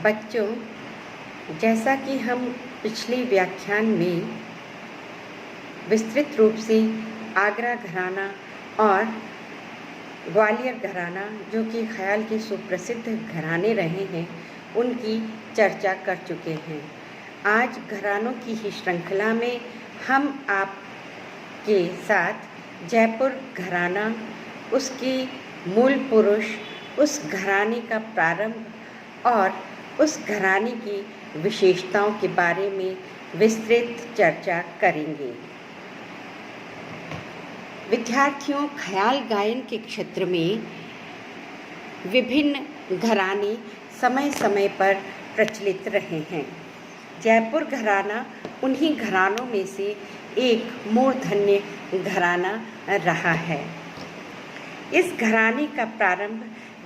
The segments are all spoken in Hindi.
बच्चों, जैसा कि हम पिछले व्याख्यान में विस्तृत रूप से आगरा घराना और ग्वालियर घराना, जो कि ख्याल के सुप्रसिद्ध घराने रहे हैं, उनकी चर्चा कर चुके हैं। आज घरानों की ही श्रृंखला में हम आपके साथ जयपुर घराना, उसके मूल पुरुष, उस घराने का प्रारंभ और उस घराने की विशेषताओं के बारे में विस्तृत चर्चा करेंगे। विद्यार्थियों, ख्याल गायन के क्षेत्र में विभिन्न घराने समय समय पर प्रचलित रहे हैं। जयपुर घराना उन्हीं घरानों में से एक मूर्धन्य घराना रहा है। इस घराने का प्रारंभ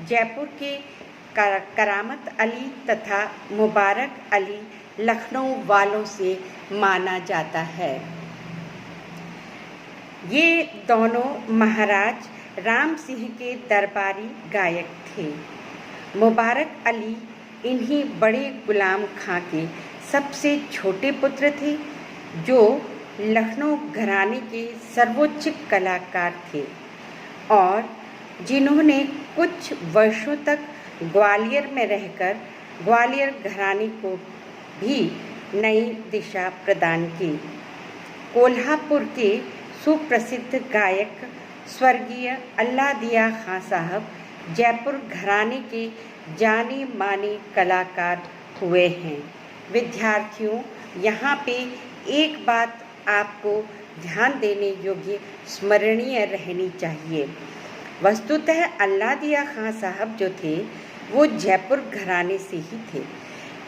जयपुर के करामत अली तथा मुबारक अली लखनऊ वालों से माना जाता है। ये दोनों महाराज राम सिंह के दरबारी गायक थे। मुबारक अली इन्हीं बड़े गुलाम खां के सबसे छोटे पुत्र थे, जो लखनऊ घराने के सर्वोच्च कलाकार थे और जिन्होंने कुछ वर्षों तक ग्वालियर में रहकर ग्वालियर घराने को भी नई दिशा प्रदान की। कोल्हापुर के सुप्रसिद्ध गायक स्वर्गीय अल्लादिया खां साहब जयपुर घराने के जाने माने कलाकार हुए हैं। विद्यार्थियों, यहाँ पे एक बात आपको ध्यान देने योग्य स्मरणीय रहनी चाहिए। वस्तुतः अल्लादिया खां साहब जो थे वो जयपुर घराने से ही थे,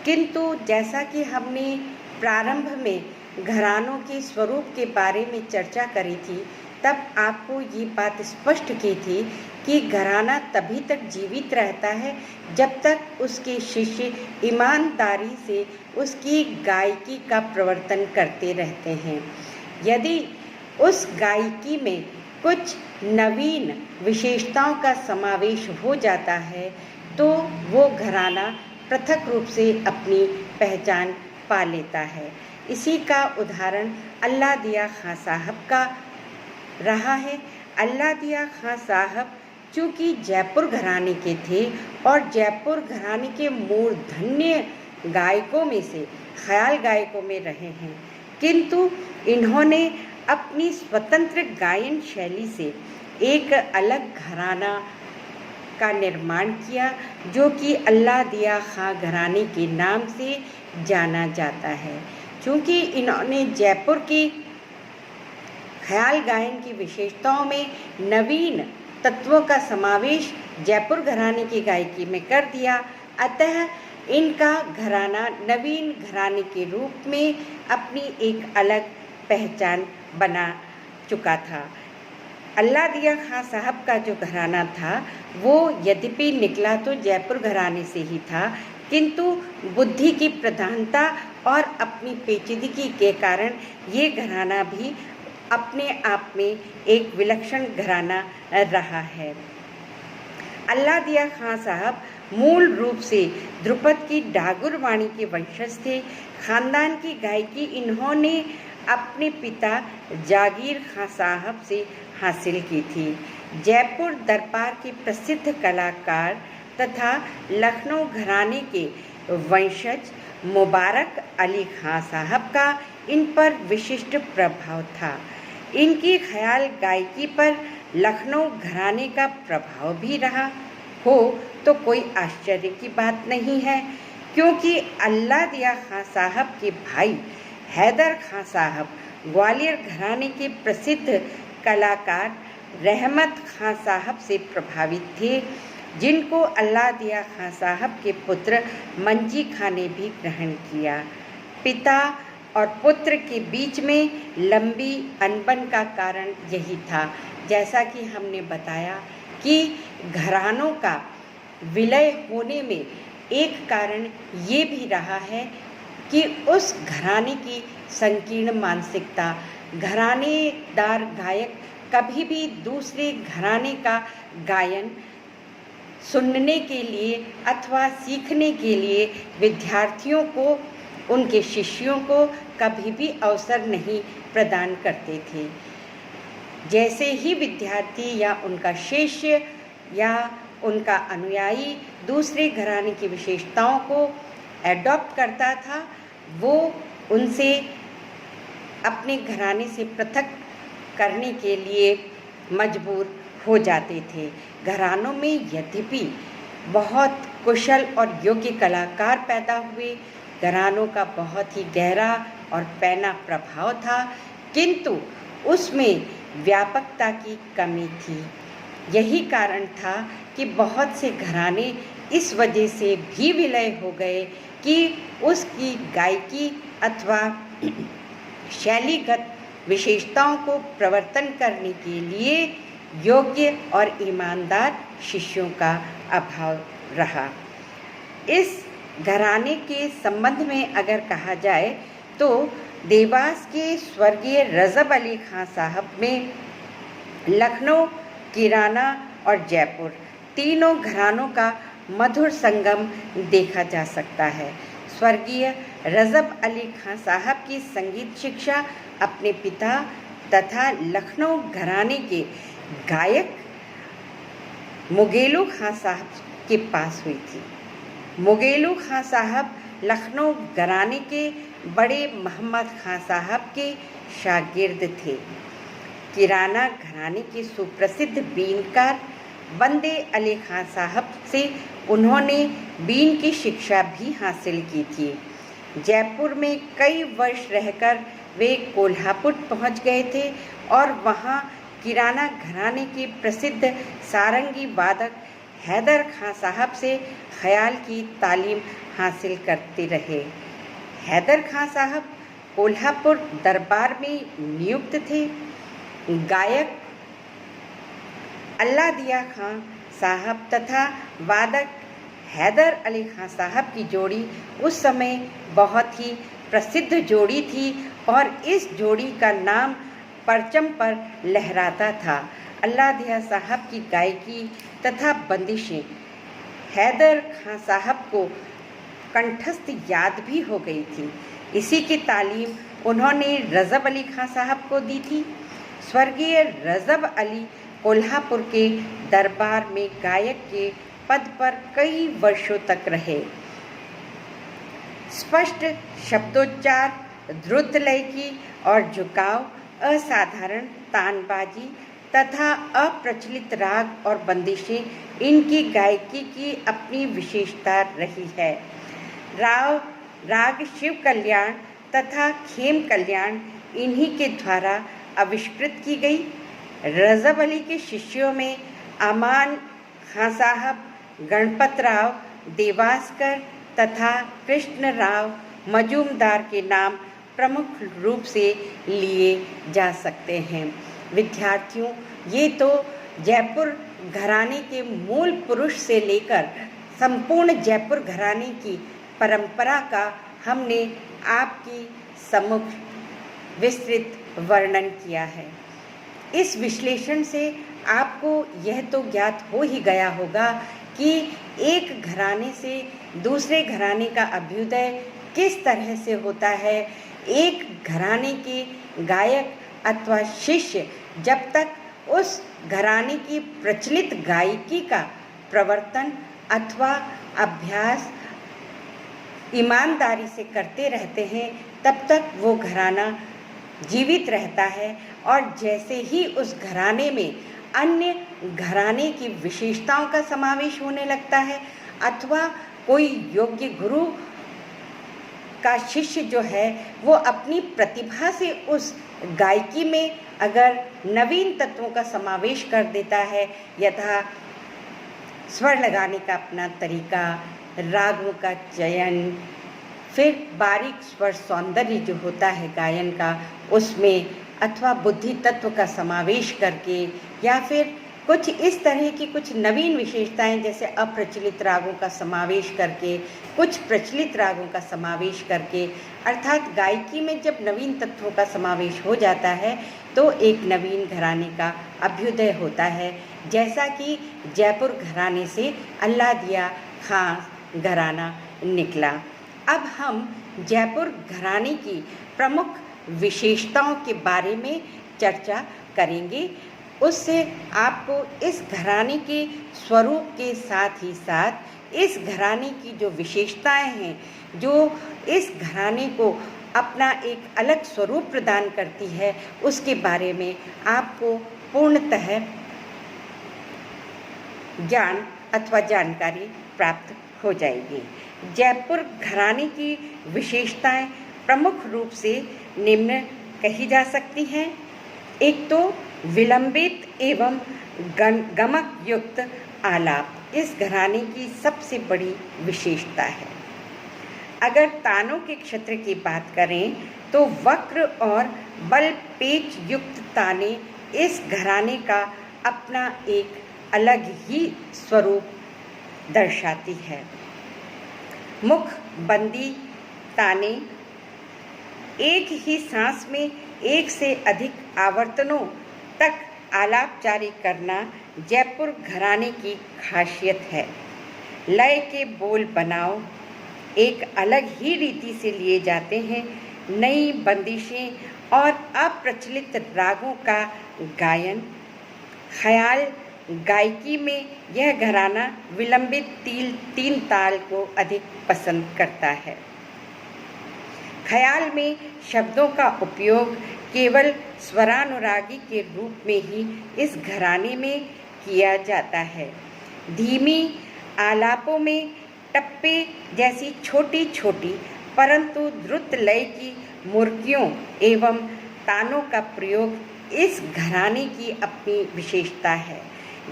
किंतु जैसा कि हमने प्रारंभ में घरानों के स्वरूप के बारे में चर्चा करी थी, तब आपको ये बात स्पष्ट की थी कि घराना तभी तक जीवित रहता है जब तक उसके शिष्य ईमानदारी से उसकी गायकी का प्रवर्तन करते रहते हैं। यदि उस गायकी में कुछ नवीन विशेषताओं का समावेश हो जाता है तो वो घराना पृथक रूप से अपनी पहचान पा लेता है। इसी का उदाहरण अल्लादिया खां साहब का रहा है। अल्लादिया खां साहब चूँकि जयपुर घराने के थे और जयपुर घराने के मूर्धन्य गायकों में से ख्याल गायकों में रहे हैं, किंतु इन्होंने अपनी स्वतंत्र गायन शैली से एक अलग घराना का निर्माण किया, जो कि अल्लादिया खां घराने के नाम से जाना जाता है। क्योंकि इन्होंने जयपुर की ख्याल गायन की विशेषताओं में नवीन तत्वों का समावेश जयपुर घराने की गायकी में कर दिया, अतः इनका घराना नवीन घराने के रूप में अपनी एक अलग पहचान बना चुका था। अल्लादिया खां साहब का जो घराना था वो यद्यपि निकला तो जयपुर घराने से ही था, किंतु बुद्धि की प्रधानता और अपनी पेचीदगी के कारण ये घराना भी अपने आप में एक विलक्षण घराना रहा है। अल्लादिया खां साहब मूल रूप से ध्रुपद की डागुर वाणी के वंशज थे। खानदान की गायकी इन्होंने अपने पिता जागीर खां साहब से हासिल की थी। जयपुर दरबार के प्रसिद्ध कलाकार तथा लखनऊ घराने के वंशज मुबारक अली खां साहब का इन पर विशिष्ट प्रभाव था। इनकी ख्याल गायकी पर लखनऊ घराने का प्रभाव भी रहा हो तो कोई आश्चर्य की बात नहीं है, क्योंकि अल्लादिया खां साहब के भाई हैदर खां साहब ग्वालियर घराने के प्रसिद्ध कलाकार रहमत खां साहब से प्रभावित थे, जिनको अल्लादिया खां साहब के पुत्र मंजी खां ने भी ग्रहण किया। पिता और पुत्र के बीच में लंबी अनबन का कारण यही था। जैसा कि हमने बताया कि घरानों का विलय होने में एक कारण ये भी रहा है कि उस घराने की संकीर्ण मानसिकता, घरानेदार गायक कभी भी दूसरे घराने का गायन सुनने के लिए अथवा सीखने के लिए विद्यार्थियों को, उनके शिष्यों को कभी भी अवसर नहीं प्रदान करते थे। जैसे ही विद्यार्थी या उनका शिष्य या उनका अनुयायी दूसरे घराने की विशेषताओं को एडॉप्ट करता था, वो उनसे अपने घराने से पृथक करने के लिए मजबूर हो जाते थे। घरानों में यद्यपि बहुत कुशल और योग्य कलाकार पैदा हुए, घरानों का बहुत ही गहरा और पैना प्रभाव था, किंतु उसमें व्यापकता की कमी थी। यही कारण था कि बहुत से घराने इस वजह से भी विलय हो गए कि उसकी गायकी अथवा शैलीगत विशेषताओं को प्रवर्तन करने के लिए योग्य और ईमानदार शिष्यों का अभाव रहा। इस घराने के संबंध में अगर कहा जाए तो देवास के स्वर्गीय रजब अली खां साहब में लखनऊ, किराना और जयपुर तीनों घरानों का मधुर संगम देखा जा सकता है। स्वर्गीय रजब अली खां साहब की संगीत शिक्षा अपने पिता तथा लखनऊ घराने के गायक मुगेलू खां साहब के पास हुई थी। मुगेलू खां साहब लखनऊ घराने के बड़े मोहम्मद खां साहब के शागिर्द थे। किराना घराने के सुप्रसिद्ध बीनकार बंदे अली खां साहब से उन्होंने बीन की शिक्षा भी हासिल की थी। जयपुर में कई वर्ष रहकर वे कोल्हापुर पहुंच गए थे और वहां किराना घराने के प्रसिद्ध सारंगी वादक हैदर खां साहब से ख्याल की तालीम हासिल करते रहे। हैदर खां साहब कोल्हापुर दरबार में नियुक्त थे। गायक अल्लाह दिया खां साहब तथा वादक हैदर अली खां साहब की जोड़ी उस समय बहुत ही प्रसिद्ध जोड़ी थी और इस जोड़ी का नाम परचम पर लहराता था। अल्लाह दिया साहब की गायकी तथा बंदिशें हैदर खां साहब को कंठस्थ याद भी हो गई थी। इसी की तालीम उन्होंने रजब अली खां साहब को दी थी। स्वर्गीय रजब अली कोल्हापुर के दरबार में गायक के पद पर कई वर्षों तक रहे। स्पष्ट शब्दोच्चार, द्रुत लय की और झुकाव, असाधारण तानबाजी तथा अप्रचलित राग और बंदिशें इनकी गायकी की अपनी विशेषता रही है। राग शिव कल्याण तथा खेम कल्याण इन्हीं के द्वारा आविष्कृत की गई। रजब अली के शिष्यों में अमान खां साहब, गणपत राव देवास्कर तथा कृष्ण राव मजूमदार के नाम प्रमुख रूप से लिए जा सकते हैं। विद्यार्थियों, ये तो जयपुर घराने के मूल पुरुष से लेकर संपूर्ण जयपुर घराने की परंपरा का हमने आपकी सम्मुख विस्तृत वर्णन किया है। इस विश्लेषण से आपको यह तो ज्ञात हो ही गया होगा कि एक घराने से दूसरे घराने का अभ्युदय किस तरह से होता है। एक घराने के गायक अथवा शिष्य जब तक उस घराने की प्रचलित गायकी का प्रवर्तन अथवा अभ्यास ईमानदारी से करते रहते हैं, तब तक वो घराना जीवित रहता है। और जैसे ही उस घराने में अन्य घराने की विशेषताओं का समावेश होने लगता है अथवा कोई योग्य गुरु का शिष्य जो है वो अपनी प्रतिभा से उस गायकी में अगर नवीन तत्वों का समावेश कर देता है, यथा स्वर लगाने का अपना तरीका, रागों का चयन, फिर बारीक स्वर सौंदर्य जो होता है गायन का उसमें, अथवा बुद्धि तत्व का समावेश करके, या फिर कुछ इस तरह की कुछ नवीन विशेषताएं जैसे अप्रचलित रागों का समावेश करके, कुछ प्रचलित रागों का समावेश करके, अर्थात गायकी में जब नवीन तत्वों का समावेश हो जाता है तो एक नवीन घराने का अभ्युदय होता है। जैसा कि जयपुर घराने से अल्लादिया खां घराना निकला। अब हम जयपुर घराने की प्रमुख विशेषताओं के बारे में चर्चा करेंगे। उससे आपको इस घराने के स्वरूप के साथ ही साथ इस घराने की जो विशेषताएं हैं, जो इस घराने को अपना एक अलग स्वरूप प्रदान करती है, उसके बारे में आपको पूर्णतः ज्ञान अथवा जानकारी प्राप्त हो जाएगी। जयपुर घराने की विशेषताएं प्रमुख रूप से निम्न कही जा सकती हैं। एक तो विलंबित एवं गमक युक्त आलाप इस घराने की सबसे बड़ी विशेषता है। अगर तानों के क्षेत्र की बात करें तो वक्र और बल पेच युक्त ताने इस घराने का अपना एक अलग ही स्वरूप दर्शाती है। मुख बंदी ताने एक ही सांस में एक से अधिक आवर्तनों तक आलाप जारी करना जयपुर घराने की खासियत है। लय के बोल बनाओ एक अलग ही रीति से लिए जाते हैं। नई बंदिशें और अप्रचलित रागों का गायन, ख्याल गायकी में यह घराना विलंबित तीन ताल को अधिक पसंद करता है। ख्याल में शब्दों का उपयोग केवल स्वरानुरागी के रूप में ही इस घराने में किया जाता है। धीमी आलापों में टप्पे जैसी छोटी छोटी परंतु द्रुत लय की मुर्गियों एवं तानों का प्रयोग इस घराने की अपनी विशेषता है।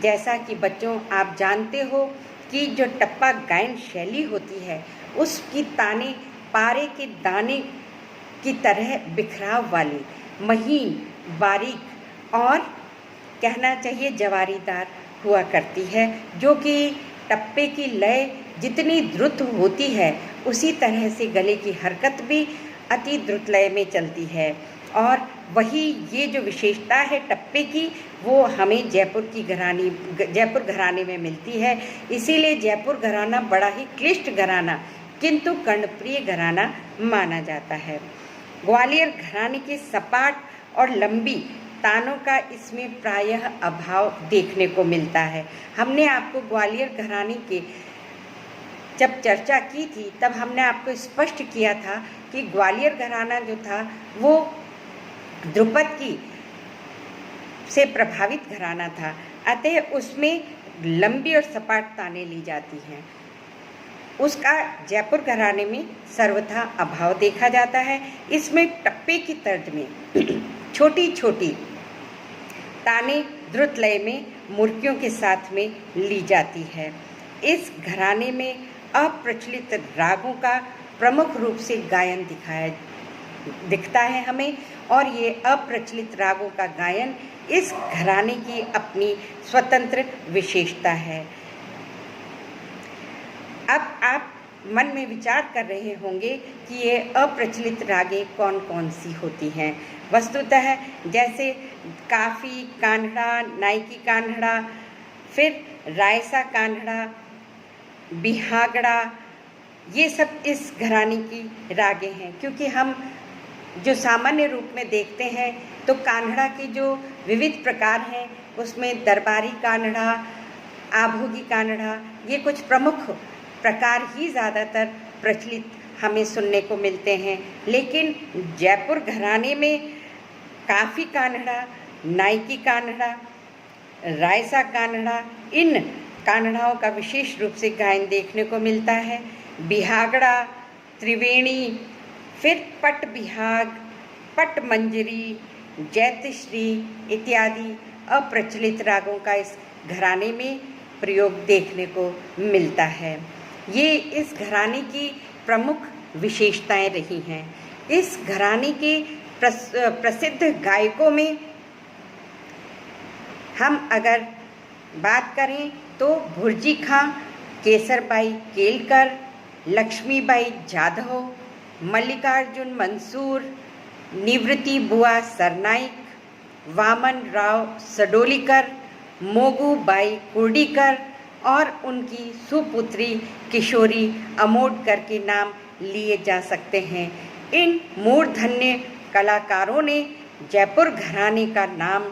जैसा कि बच्चों आप जानते हो कि जो टप्पा गायन शैली होती है उसकी ताने पारे के दाने की तरह बिखराव वाली, महीन, बारीक और कहना चाहिए जवारीदार हुआ करती है, जो कि टप्पे की लय जितनी द्रुत होती है उसी तरह से गले की हरकत भी अति द्रुत लय में चलती है। और वही ये जो विशेषता है टप्पे की, वो हमें जयपुर घराने में मिलती है। इसीलिए जयपुर घराना बड़ा ही क्लिष्ट घराना किंतु कर्णप्रिय घराना माना जाता है। ग्वालियर घराने के सपाट और लंबी तानों का इसमें प्रायः अभाव देखने को मिलता है। हमने आपको ग्वालियर घराने के जब चर्चा की थी तब हमने आपको स्पष्ट किया था कि ग्वालियर घराना जो था वो ध्रुपद की से प्रभावित घराना था, अतः उसमें लंबी और सपाट ताने ली जाती हैं। उसका जयपुर घराने में सर्वथा अभाव देखा जाता है। इसमें टप्पे की तर्ज में छोटी छोटी ताने द्रुत लय में मुर्गियों के साथ में ली जाती है। इस घराने में अप्रचलित रागों का प्रमुख रूप से गायन दिखता है हमें, और ये अप्रचलित रागों का गायन इस घराने की अपनी स्वतंत्र विशेषता है। अब आप मन में विचार कर रहे होंगे कि ये अप्रचलित रागें कौन कौन सी होती हैं। वस्तुतः जैसे काफ़ी कान्हड़ा, नायकी कान्हड़ा, फिर रायसा कान्हड़ा, बिहागड़ा, ये सब इस घराने की रागें हैं। क्योंकि हम जो सामान्य रूप में देखते हैं तो कान्हड़ा के जो विविध प्रकार हैं उसमें दरबारी कान्हड़ा, आभोगी कान्हड़ा, ये कुछ प्रमुख प्रकार ही ज़्यादातर प्रचलित हमें सुनने को मिलते हैं। लेकिन जयपुर घराने में काफ़ी कान्हड़ा, नायकी कान्हड़ा, रायसा कान्हड़ा, इन कान्हड़ाओं का विशेष रूप से गायन देखने को मिलता है। बिहागड़ा, त्रिवेणी, फिर पट बिहाग, पट मंजरी, जैतश्री इत्यादि अप्रचलित रागों का इस घराने में प्रयोग देखने को मिलता है। ये इस घराने की प्रमुख विशेषताएं रही हैं। इस घराने के प्रसिद्ध गायकों में हम अगर बात करें तो भुर्जी खां, केसरबाई केलकर, लक्ष्मीबाई जाधव, मल्लिकार्जुन मंसूर, निवृत्ति बुआ सरनाइक, वामन राव सडोलीकर मोगूबाई कुर्डीकर और उनकी सुपुत्री किशोरी अमोडकर के नाम लिए जा सकते हैं। इन मूर्धन्य कलाकारों ने जयपुर घराने का नाम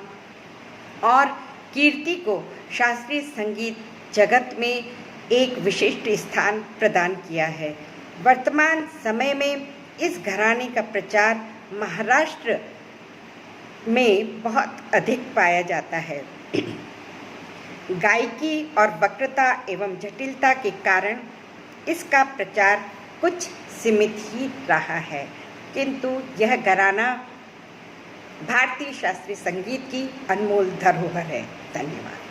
और कीर्ति को शास्त्रीय संगीत जगत में एक विशिष्ट स्थान प्रदान किया है। वर्तमान समय में इस घराने का प्रचार महाराष्ट्र में बहुत अधिक पाया जाता है। गायकी और वक्रता एवं जटिलता के कारण इसका प्रचार कुछ सीमित ही रहा है, किंतु यह घराना भारतीय शास्त्रीय संगीत की अनमोल धरोहर है। धन्यवाद।